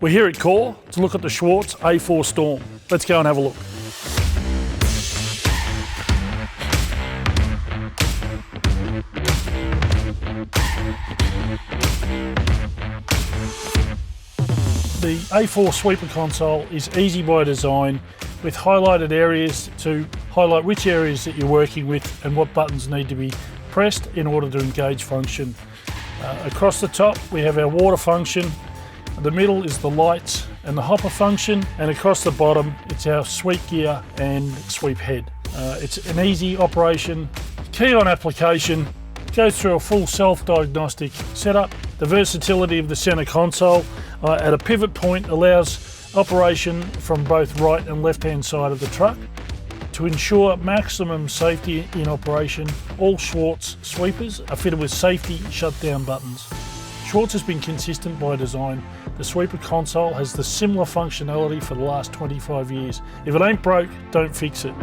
We're here at Core to look at the Schwarze A4 Storm. Let's go and have a look. The A4 sweeper console is easy by design, with highlighted areas to highlight which areas that you're working with and what buttons need to be pressed in order to engage function. Across the top we have our water function, the middle is the lights and the hopper function, and across the bottom it's our sweep gear and sweep head. It's an easy operation. Key on application, goes through a full self-diagnostic setup. The versatility of the centre console at a pivot point allows operation from both right and left hand side of the truck. To ensure maximum safety in operation, all Schwarze sweepers are fitted with safety shutdown buttons. Schwarze has been consistent by design. The sweeper console has the similar functionality for the last 25 years. If it ain't broke, don't fix it.